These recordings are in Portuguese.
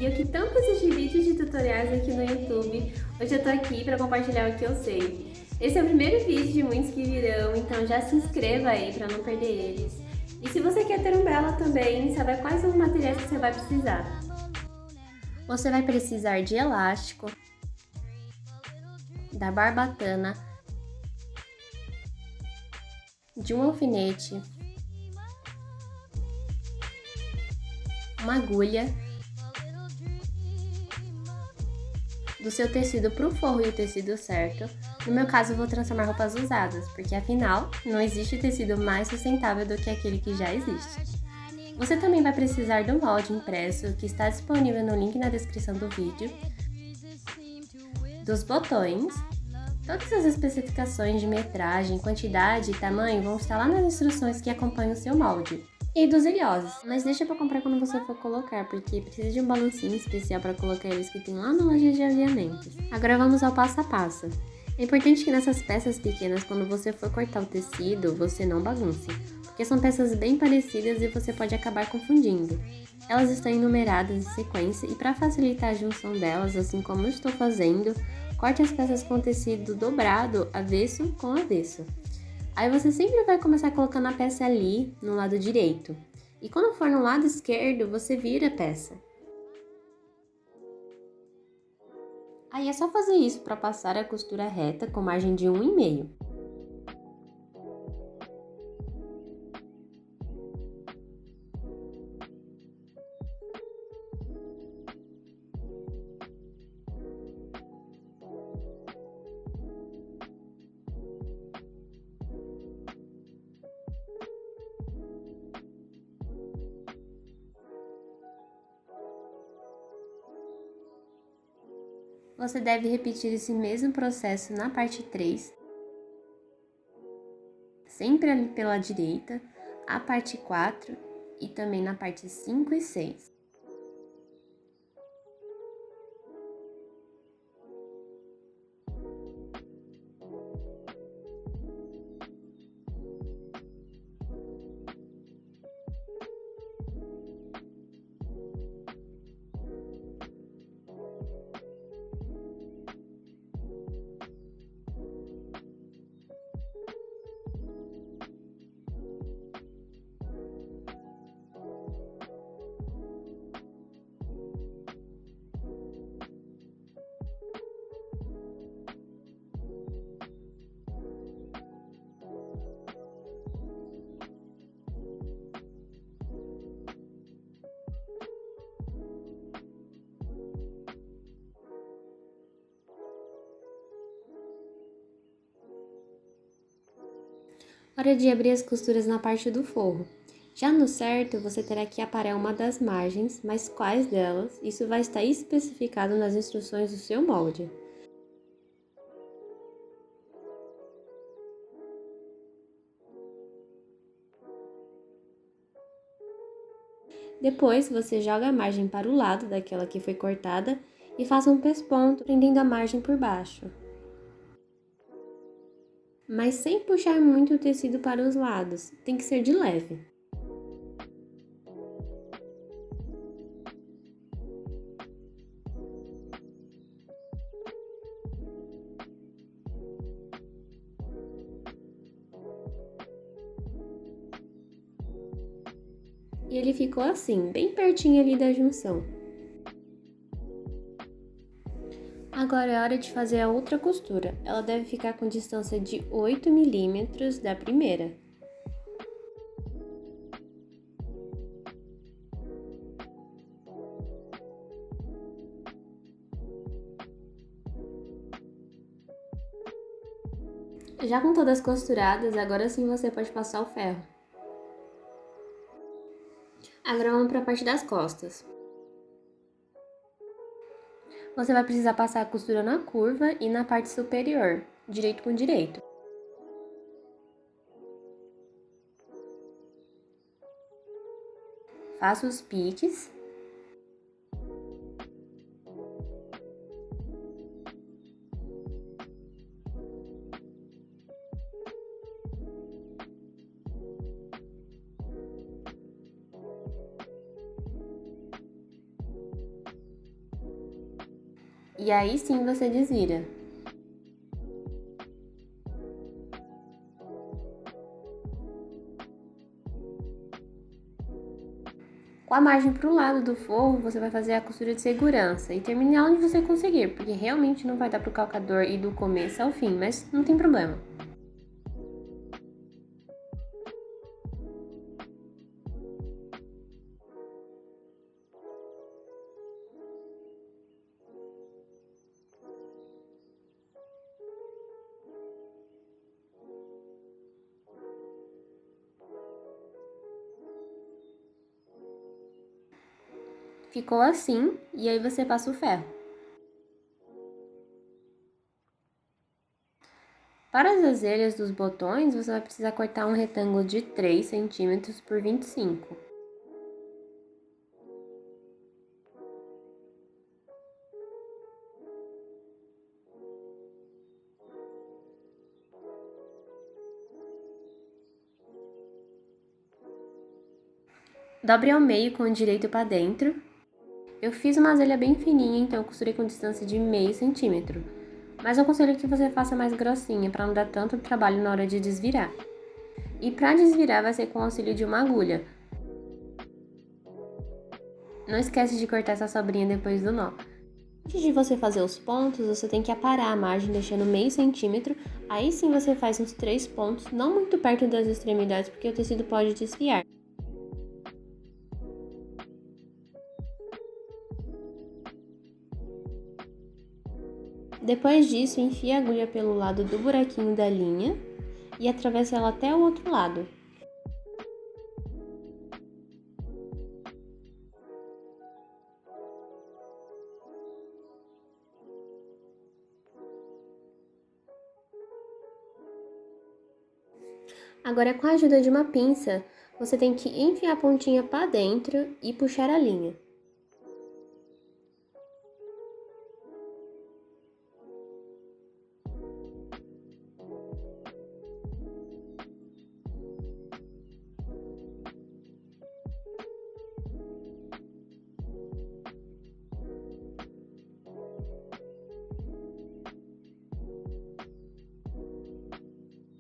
E eu que tanto assisti vídeos de tutoriais aqui no YouTube, hoje eu tô aqui para compartilhar o que eu sei. Esse é o primeiro vídeo de muitos que virão, então já se inscreva aí para não perder eles. E se você quer ter umbrella também, saber quais são os materiais que você vai precisar. Você vai precisar de elástico, da barbatana, de um alfinete, uma agulha, do seu tecido para o forro e o tecido certo. No meu caso, eu vou transformar roupas usadas, porque afinal, não existe tecido mais sustentável do que aquele que já existe. Você também vai precisar do molde impresso, que está disponível no link na descrição do vídeo, dos botões. Todas as especificações de metragem, quantidade e tamanho vão estar lá nas instruções que acompanham o seu molde. E dos ilhoses, mas deixa pra comprar quando você for colocar, porque precisa de um balancinho especial para colocar eles que tem lá na loja de aviamentos. Agora vamos ao passo a passo. É importante que nessas peças pequenas, quando você for cortar o tecido, você não bagunce, porque são peças bem parecidas e você pode acabar confundindo. Elas estão enumeradas em sequência e para facilitar a junção delas, assim como eu estou fazendo, corte as peças com tecido dobrado, avesso com avesso. Aí você sempre vai começar colocando a peça ali no lado direito. E quando for no lado esquerdo, você vira a peça. Aí é só fazer isso para passar a costura reta com margem de 1,5. Você deve repetir esse mesmo processo na parte 3, sempre ali pela direita, a parte 4 e também na parte 5 e 6. Hora de abrir as costuras na parte do forro. Já no certo, você terá que aparar uma das margens, mas quais delas, isso vai estar especificado nas instruções do seu molde. Depois, você joga a margem para o lado daquela que foi cortada e faça um pesponto, prendendo a margem por baixo. Mas sem puxar muito o tecido para os lados, tem que ser de leve. E ele ficou assim, bem pertinho ali da junção. Agora é hora de fazer a outra costura. Ela deve ficar com distância de 8 milímetros da primeira. Já com todas costuradas, agora sim você pode passar o ferro. Agora vamos para a parte das costas. Você vai precisar passar a costura na curva e na parte superior, direito com direito. Faça os piques. E aí sim você desvira. Com a margem para o lado do forro, você vai fazer a costura de segurança e terminar onde você conseguir, porque realmente não vai dar para o calcador ir do começo ao fim, mas não tem problema. Ficou assim, e aí você passa o ferro. Para as azelhas dos botões, você vai precisar cortar um retângulo de 3 centímetros por 25. Dobre ao meio com o direito para dentro. Eu fiz uma azelha bem fininha, então eu costurei com distância de meio centímetro. Mas eu aconselho que você faça mais grossinha, para não dar tanto trabalho na hora de desvirar. E para desvirar vai ser com o auxílio de uma agulha. Não esquece de cortar essa sobrinha depois do nó. Antes de você fazer os pontos, você tem que aparar a margem deixando meio centímetro. Aí sim você faz uns 3 pontos, não muito perto das extremidades, porque o tecido pode desfiar. Depois disso, enfia a agulha pelo lado do buraquinho da linha e atravessa ela até o outro lado. Agora, com a ajuda de uma pinça, você tem que enfiar a pontinha para dentro e puxar a linha.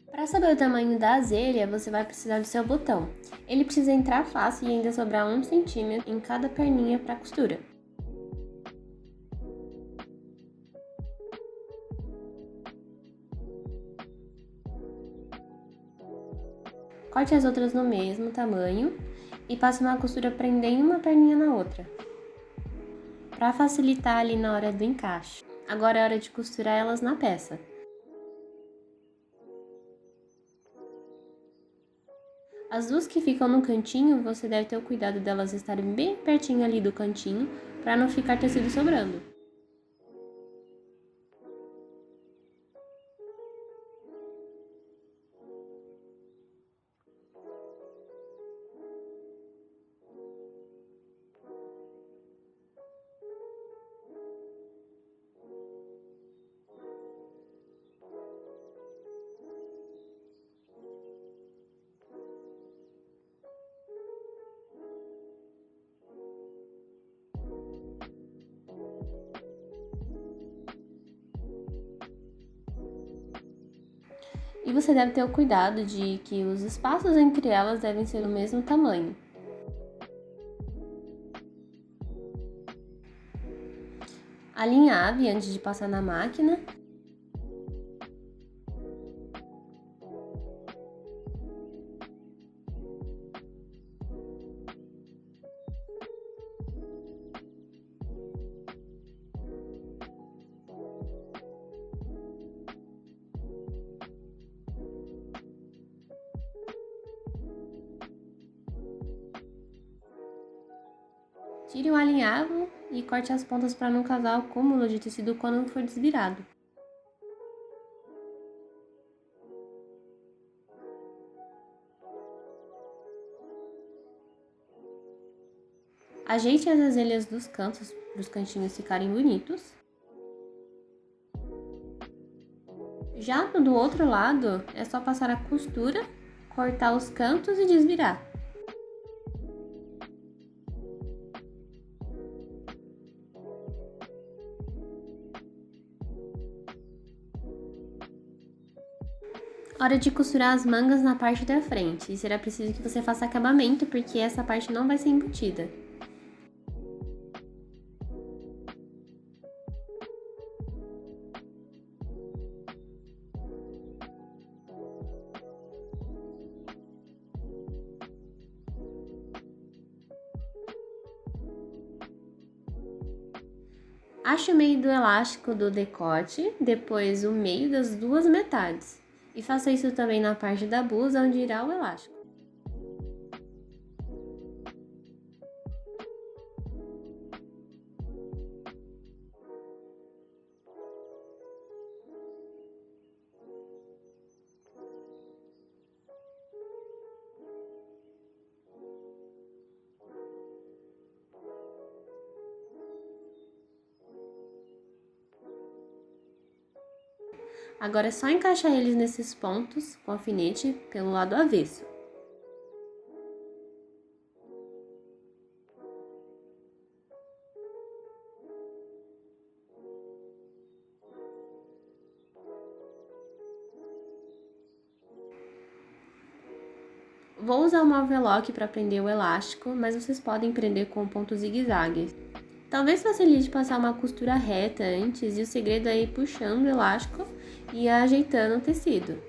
Para saber o tamanho da azelha, você vai precisar do seu botão. Ele precisa entrar fácil e ainda sobrar 1 centímetro em cada perninha para costura. Corte as outras no mesmo tamanho e passe uma costura prendendo uma perninha na outra, para facilitar ali na hora do encaixe. Agora é hora de costurar elas na peça. As duas que ficam no cantinho, você deve ter o cuidado delas estarem bem pertinho ali do cantinho, para não ficar tecido sobrando. E você deve ter o cuidado de que os espaços entre elas devem ser do mesmo tamanho. Alinhave antes de passar na máquina. Tire o alinhavo e corte as pontas para não causar o acúmulo de tecido quando for desvirado. Ajeite as azelhas dos cantos para os cantinhos ficarem bonitos. Já do outro lado, é só passar a costura, cortar os cantos e desvirar. Hora de costurar as mangas na parte da frente, e será preciso que você faça acabamento, porque essa parte não vai ser embutida. Ache o meio do elástico do decote, depois o meio das duas metades. E faça isso também na parte da blusa, onde irá o elástico. Agora é só encaixar eles nesses pontos com alfinete pelo lado avesso. Vou usar uma overlock para prender o elástico, mas vocês podem prender com ponto zigue-zague. Talvez facilite passar uma costura reta antes, e o segredo é ir puxando o elástico e ajeitando o tecido.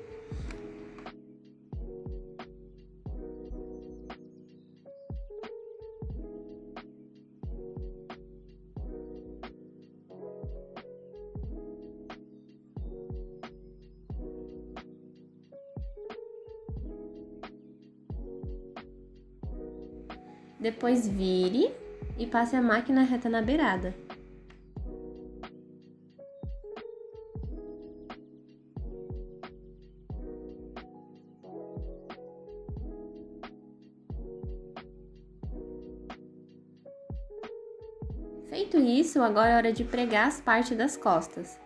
Depois vire e passe a máquina reta na beirada. Feito isso, agora é hora de pregar as partes das costas.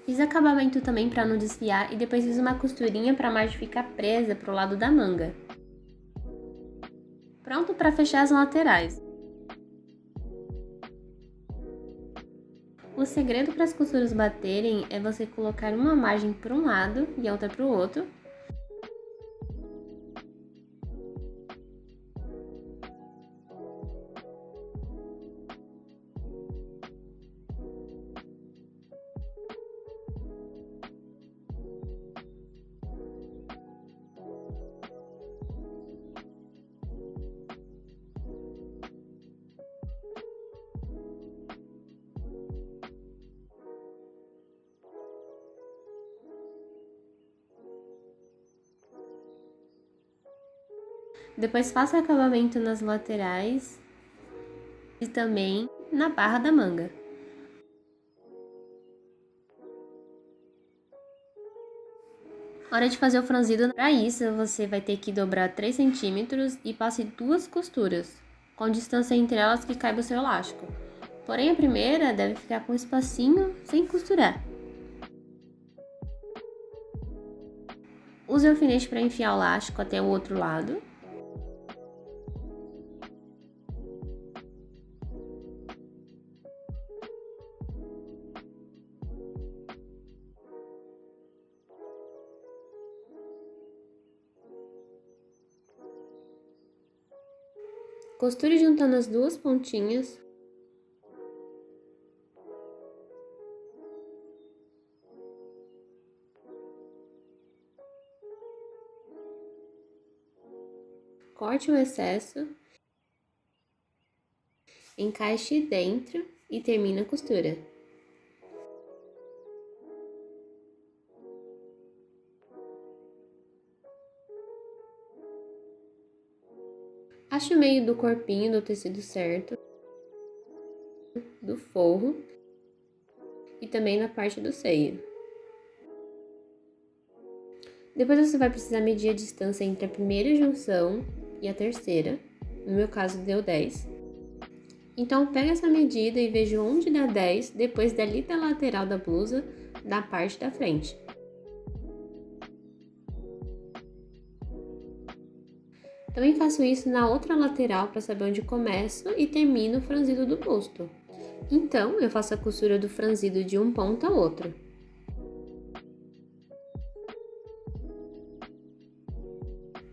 Fiz acabamento também para não desfiar e depois fiz uma costurinha para a margem ficar presa para o lado da manga. Pronto para fechar as laterais. O segredo para as costuras baterem é você colocar uma margem para um lado e a outra para o outro. Depois faça acabamento nas laterais e também na barra da manga. Hora de fazer o franzido. Para isso, você vai ter que dobrar 3 centímetros e passe 2 costuras, com distância entre elas que caiba o seu elástico. Porém, a primeira deve ficar com um espacinho sem costurar. Use o alfinete para enfiar o elástico até o outro lado. Costure juntando as duas pontinhas. Corte o excesso. Encaixe dentro e termine a costura. Ache o meio do corpinho do tecido certo, do forro e também na parte do seio. Depois você vai precisar medir a distância entre a primeira junção e a terceira. No meu caso deu 10. Então pega essa medida e veja onde dá 10, depois dali da lateral da blusa, da parte da frente. Também faço isso na outra lateral para saber onde começo e termino o franzido do busto. Então, eu faço a costura do franzido de um ponto ao outro.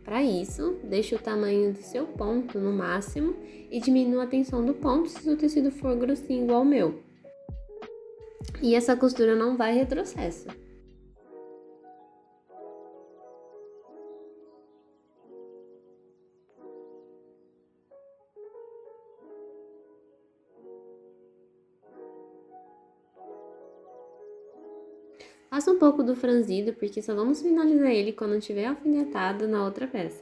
Para isso, deixe o tamanho do seu ponto no máximo e diminua a tensão do ponto se o tecido for grossinho igual o meu. E essa costura não vai retrocesso. Faça um pouco do franzido, porque só vamos finalizar ele quando tiver alfinetado na outra peça.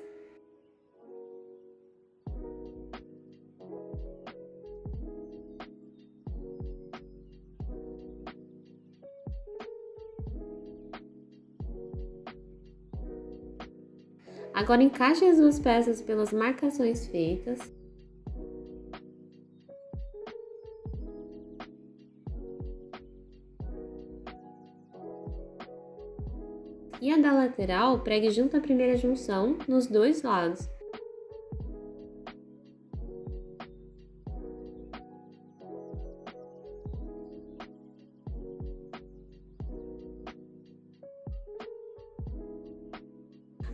Agora encaixe as duas peças pelas marcações feitas. E a da lateral, pregue junto à primeira junção nos dois lados.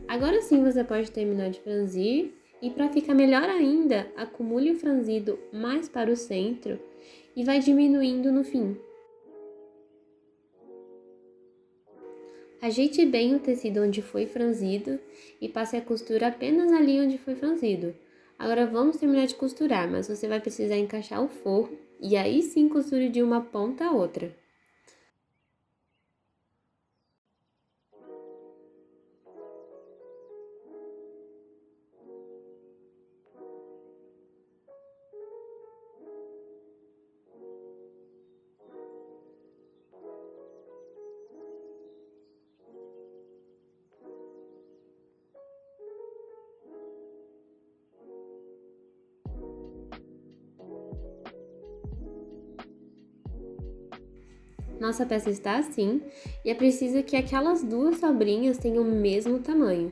Agora sim você pode terminar de franzir e para ficar melhor ainda, acumule o franzido mais para o centro e vai diminuindo no fim. Ajeite bem o tecido onde foi franzido e passe a costura apenas ali onde foi franzido. Agora vamos terminar de costurar, mas você vai precisar encaixar o forro e aí sim costure de uma ponta a outra. Nossa peça está assim e é preciso que aquelas duas sobrinhas tenham o mesmo tamanho.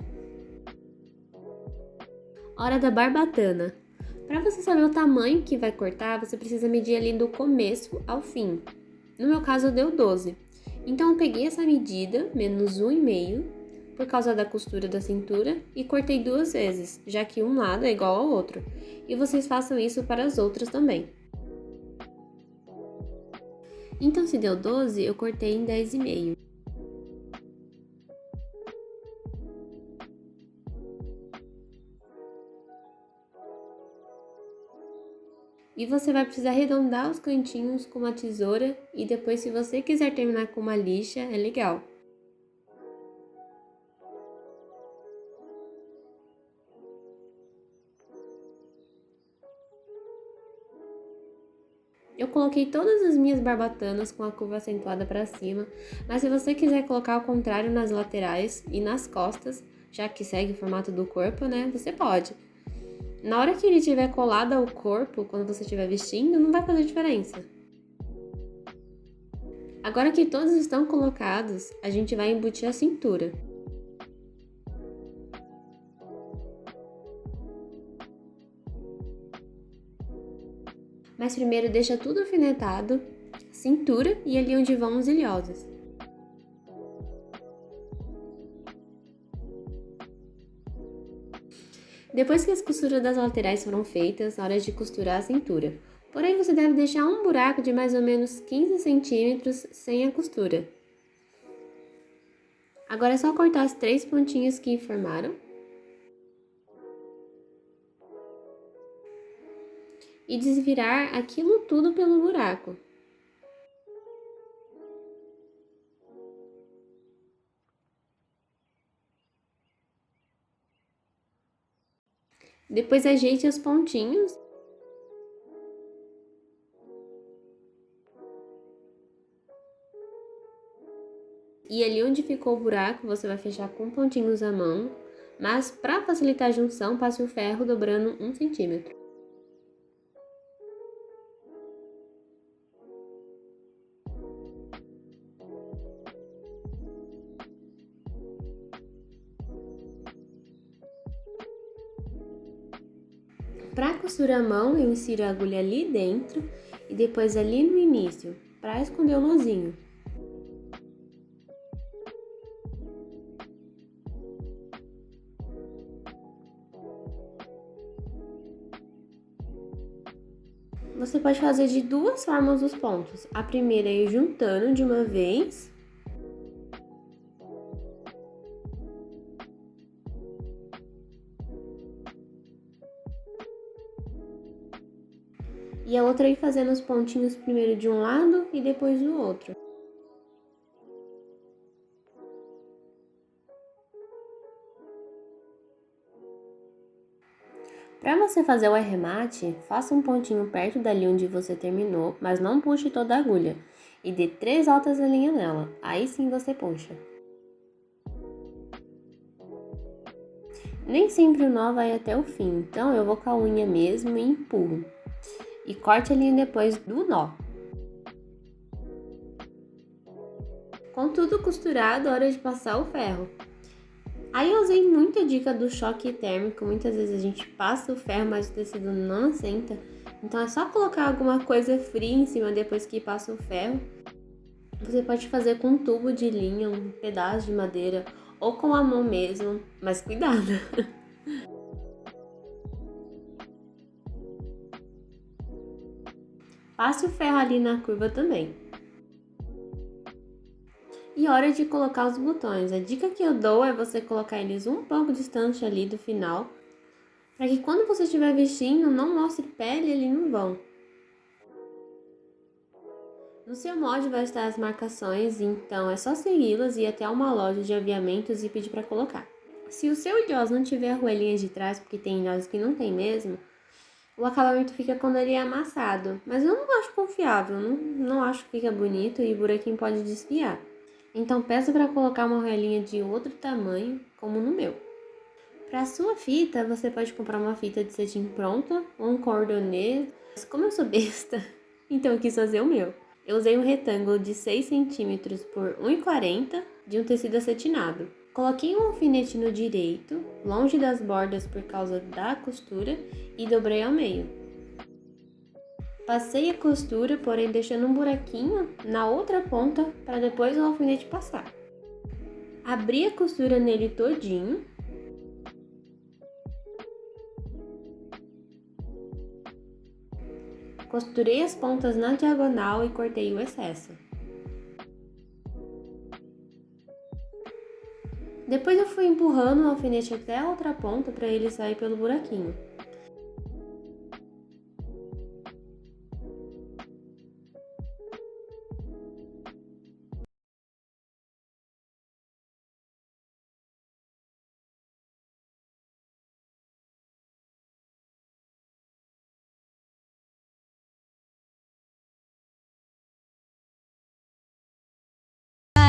Hora da barbatana. Para você saber o tamanho que vai cortar, você precisa medir ali do começo ao fim. No meu caso, deu 12. Então, eu peguei essa medida, menos 1,5, por causa da costura da cintura, e cortei 2 vezes, já que um lado é igual ao outro. E vocês façam isso para as outras também. Então, se deu 12, eu cortei em 10,5. E você vai precisar arredondar os cantinhos com uma tesoura e depois, se você quiser terminar com uma lixa, é legal. Eu coloquei todas as minhas barbatanas com a curva acentuada para cima, mas se você quiser colocar ao contrário nas laterais e nas costas, já que segue o formato do corpo, né, você pode. Na hora que ele estiver colado ao corpo, quando você estiver vestindo, não vai fazer diferença. Agora que todos estão colocados, a gente vai embutir a cintura. Mas primeiro deixa tudo alfinetado, cintura e ali onde vão os ilhosos. Depois que as costuras das laterais foram feitas, hora de costurar a cintura. Porém, você deve deixar um buraco de mais ou menos 15 centímetros sem a costura. Agora é só cortar as 3 pontinhas que formaram. E desvirar aquilo tudo pelo buraco. Depois ajeite os pontinhos. E ali onde ficou o buraco, você vai fechar com pontinhos à mão, mas para facilitar a junção, passe o ferro dobrando 1 centímetro. Para costurar a mão, eu insiro a agulha ali dentro e depois ali no início, para esconder o nozinho. Você pode fazer de duas formas os pontos. A primeira é ir juntando de uma vez. E a outra é ir fazendo os pontinhos primeiro de um lado e depois do outro. Para você fazer o arremate, faça um pontinho perto dali onde você terminou, mas não puxe toda a agulha. E dê 3 voltas da linha nela, aí sim você puxa. Nem sempre o nó vai até o fim, então eu vou com a unha mesmo e empurro. E corte a linha depois do nó. Com tudo costurado, hora de passar o ferro. Aí eu usei muita dica do choque térmico, muitas vezes a gente passa o ferro, mas o tecido não assenta. Então é só colocar alguma coisa fria em cima depois que passa o ferro. Você pode fazer com um tubo de linha, um pedaço de madeira ou com a mão mesmo, mas cuidado! Passe o ferro ali na curva também. E hora de colocar os botões. A dica que eu dou é você colocar eles um pouco distante ali do final, para que quando você estiver vestindo, não mostre pele ali no vão. No seu molde vai estar as marcações, então é só segui-las e ir até uma loja de aviamentos e pedir para colocar. Se o seu ilhós não tiver a arruelinha de trás, porque tem ilhós que não tem mesmo, o acabamento fica quando ele é amassado. Mas eu não acho confiável, não acho que fica bonito e o buraquinho pode desfiar. Então peça para colocar uma arruelinha de outro tamanho, como no meu. Para a sua fita, você pode comprar uma fita de cetim pronta ou um cordonê. Mas como eu sou besta, então eu quis fazer o meu. Eu usei um retângulo de 6 cm por 1,40 de um tecido acetinado. Coloquei um alfinete no direito, longe das bordas por causa da costura, e dobrei ao meio. Passei a costura, porém deixando um buraquinho na outra ponta para depois o alfinete passar. Abri a costura nele todinho. Costurei as pontas na diagonal e cortei o excesso. Depois eu fui empurrando o alfinete até a outra ponta para ele sair pelo buraquinho.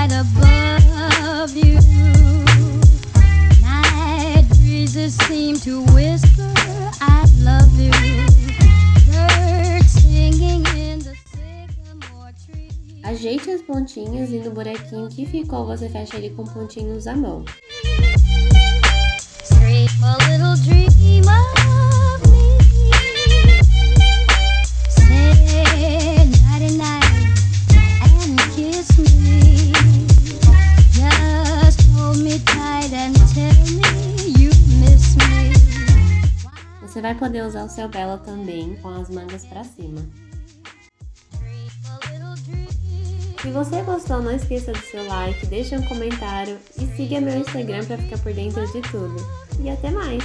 Above you, night breezes seem to whisper, I love you. Birds singing in the sycamore tree. Ajeite as pontinhas e no buraquinho que ficou você fecha ele com pontinhos à mão. Dream a little dream of me. Say nighty night and kiss me. Você vai poder usar o seu belo também com as mangas pra cima. Se você gostou, não esqueça do seu like, deixe um comentário e siga meu Instagram para ficar por dentro de tudo. E até mais!